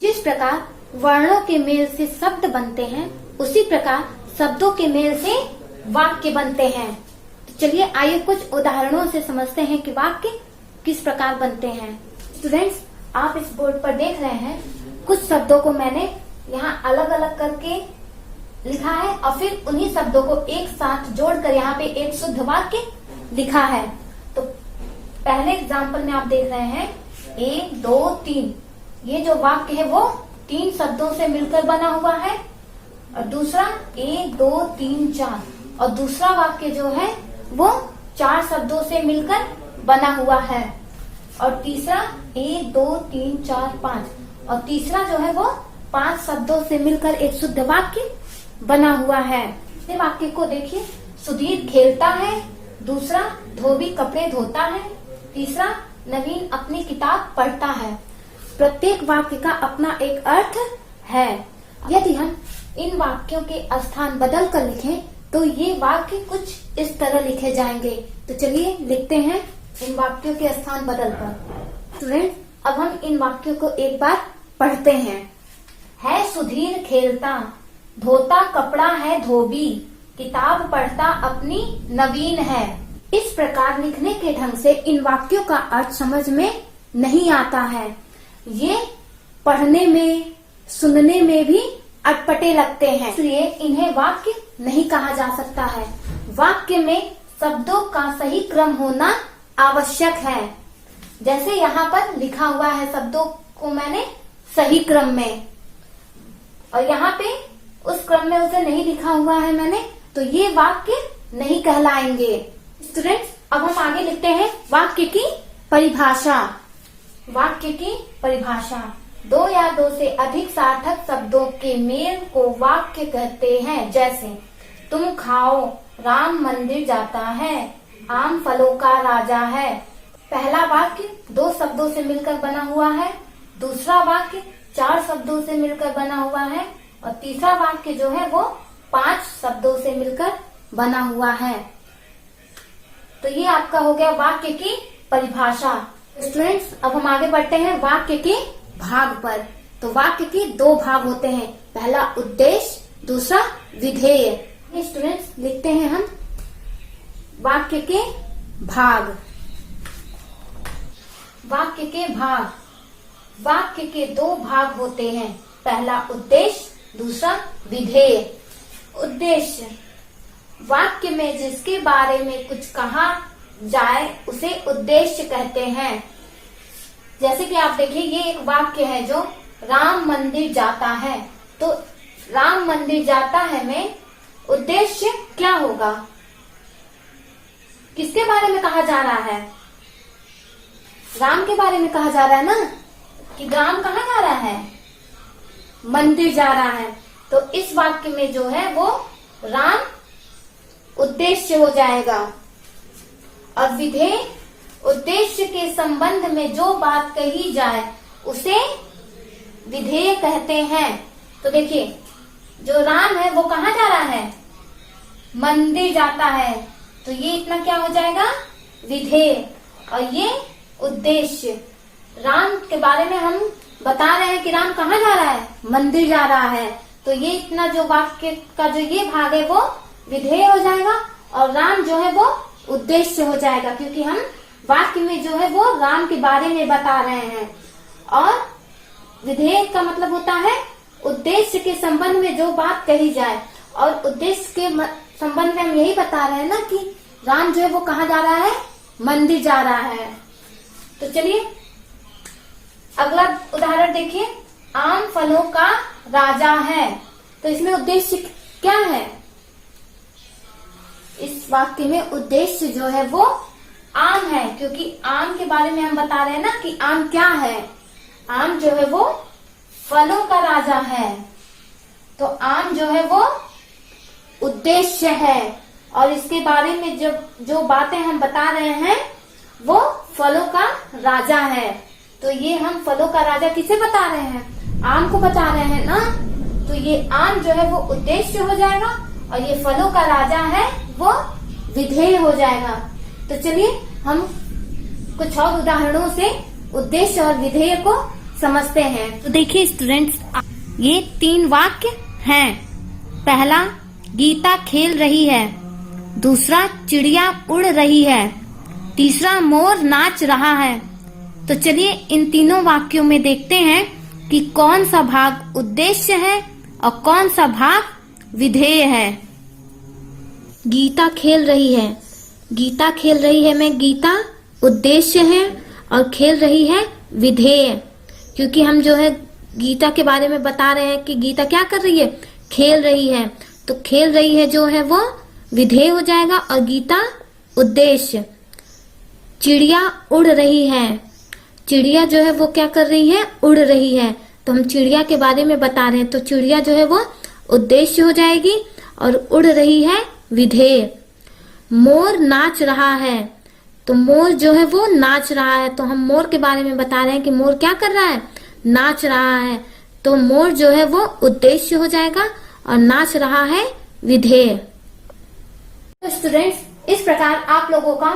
जिस प्रकार वर्णों के मेल से शब्द बनते हैं, उसी प्रकार शब्दों के मेल से वाक्य बनते हैं। तो चलिए आइए कुछ उदाहरणों से समझते हैं कि वाक्य किस प्रकार बनते हैं। स्टूडेंट्स, आप इस बोर्ड पर देख रहे हैं, कुछ शब्दों को मैंने यहाँ अलग अलग करके लिखा है और फिर उन्हीं शब्दों को एक साथ जोड़कर यहाँ पे एक शुद्ध वाक्य लिखा है। तो पहले एग्जाम्पल में आप देख रहे हैं 1, 2, 3, ये जो वाक्य है वो 3 शब्दों से मिलकर बना हुआ है। और दूसरा 1, 2, 3, 4, और दूसरा वाक्य जो है वो 4 शब्दों से मिलकर बना हुआ है। और तीसरा 1, 2, 3, 4, 5, और तीसरा जो है वो 5 शब्दों से मिलकर एक शुद्ध वाक्य बना हुआ है। इस वाक्य को देखिए, सुधीर खेलता है, दूसरा धोबी कपड़े धोता है, तीसरा नवीन अपनी किताब पढ़ता है। प्रत्येक वाक्य का अपना एक अर्थ है। यदि हम इन वाक्यों के स्थान बदल कर लिखें तो ये वाक्य कुछ इस तरह लिखे जाएंगे। तो चलिए लिखते हैं इन वाक्यों के स्थान बदल कर। स्टूडेंट, अब हम इन वाक्यों को एक बार पढ़ते हैं। है सुधीर खेलता, धोता कपड़ा है धोबी, किताब पढ़ता अपनी नवीन है। इस प्रकार लिखने के ढंग से इन वाक्यों का अर्थ समझ में नहीं आता है। ये पढ़ने में, सुनने में भी अटपटे लगते हैं, इसलिए इन्हें वाक्य नहीं कहा जा सकता है। वाक्य में शब्दों का सही क्रम होना आवश्यक है। जैसे यहाँ पर लिखा हुआ है, शब्दों को मैंने सही क्रम में, और यहाँ पे उस क्रम में उसे नहीं लिखा हुआ है मैंने, तो ये वाक्य नहीं कहलाएंगे। स्टूडेंट्स, अब हम आगे लिखते हैं वाक्य की परिभाषा। वाक्य की परिभाषा, 2 या 2 से अधिक सार्थक शब्दों के मेल को वाक्य कहते हैं। जैसे तुम खाओ, राम मंदिर जाता है, आम फलों का राजा है। पहला वाक्य 2 शब्दों से मिलकर बना हुआ है, दूसरा वाक्य 4 शब्दों से मिलकर बना हुआ है, और तीसरा वाक्य जो है वो 5 शब्दों से मिलकर बना हुआ है। तो ये आपका हो गया वाक्य की परिभाषा। स्टूडेंट्स, अब हम आगे बढ़ते हैं वाक्य के भाग पर। तो वाक्य के 2 भाग होते हैं, पहला उद्देश्य, दूसरा विधेय। स्टूडेंट्स, लिखते हैं हम वाक्य के भाग। वाक्य के भाग, वाक्य के 2 भाग होते हैं, पहला उद्देश्य, दूसरा विधेय। उद्देश्य, वाक्य में जिसके बारे में कुछ कहा जाए उसे उद्देश्य कहते हैं। जैसे कि आप देखिए, ये एक वाक्य है जो राम मंदिर जाता है। तो राम मंदिर जाता है में उद्देश्य क्या होगा? किसके बारे में कहा जा रहा है? राम के बारे में कहा जा रहा है ना, कि राम कहाँ जा रहा है? मंदिर जा रहा है। तो इस वाक्य में जो है वो राम उद्देश्य हो जाएगा। और विधेय, उद्देश्य के संबंध में जो बात कही जाए उसे विधेय कहते हैं। तो देखिए, जो राम है वो कहाँ जा रहा है? मंदिर जाता है। तो ये इतना क्या हो जाएगा? विधेय। और ये उद्देश्य। राम के बारे में हम बता रहे हैं कि राम कहाँ जा रहा है? मंदिर जा रहा है। तो ये इतना जो वाक्य का जो ये भाग है वो विधेय हो जाएगा, और राम जो है वो उद्देश्य हो जाएगा, क्योंकि हम वाक्य में जो है वो राम के बारे में बता रहे हैं। और विधेय का मतलब होता है उद्देश्य के संबंध में जो बात कही जाए। और उद्देश्य के संबंध में हम यही बता रहे हैं ना कि राम जो है वो कहाँ जा रहा है? मंदिर जा रहा है। तो चलिए अगला उदाहरण देखिए, आम फलों का राजा है। तो इसमें उद्देश्य क्या है? इस वाक्य में उद्देश्य जो है वो आम है, क्योंकि आम के बारे में हम बता रहे हैं ना कि आम क्या है? आम जो है वो फलों का राजा है। तो आम जो है वो उद्देश्य है, और इसके बारे में जो बातें हम बता रहे हैं वो फलों का राजा है। तो ये हम फलों का राजा किसे बता रहे हैं? आम को बता रहे हैं ना। तो ये आम जो है वो उद्देश्य हो जाएगा, और ये फलों का राजा है वो विधेय हो जाएगा। तो चलिए हम कुछ और उदाहरणों से उद्देश्य और विधेय को समझते हैं। तो देखिए स्टूडेंट्स, ये 3 वाक्य हैं। पहला, गीता खेल रही है। दूसरा, चिड़िया उड़ रही है। तीसरा, मोर नाच रहा है। तो चलिए इन तीनों वाक्यों में देखते हैं कि कौन सा भाग उद्देश्य है और कौन सा भाग विधेय है। गीता खेल रही है। गीता खेल रही है में गीता उद्देश्य है और खेल रही है विधेय, क्योंकि हम जो है गीता के बारे में बता रहे हैं कि गीता क्या कर रही है, खेल रही है। तो खेल रही है जो है वो विधेय हो जाएगा और गीता उद्देश्य। चिड़िया उड़ रही है। चिड़िया जो है वो क्या कर रही है, उड़ रही है। तो हम चिड़िया के बारे में बता रहे हैं, तो चिड़िया जो है वो उद्देश्य हो जाएगी और उड़ रही है विधेय। मोर नाच रहा है। तो मोर जो है वो नाच रहा है, तो हम मोर के बारे में बता रहे हैं कि मोर क्या कर रहा है, नाच रहा है। तो मोर जो है वो उद्देश्य हो जाएगा और नाच रहा है विधेय। तो स्टूडेंट्स, इस प्रकार आप लोगों का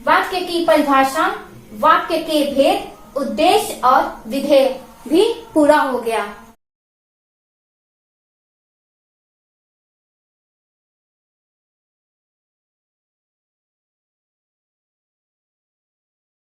वाक्य की परिभाषा, वाक्य के भेद, उद्देश्य और विधेय भी पूरा हो गया।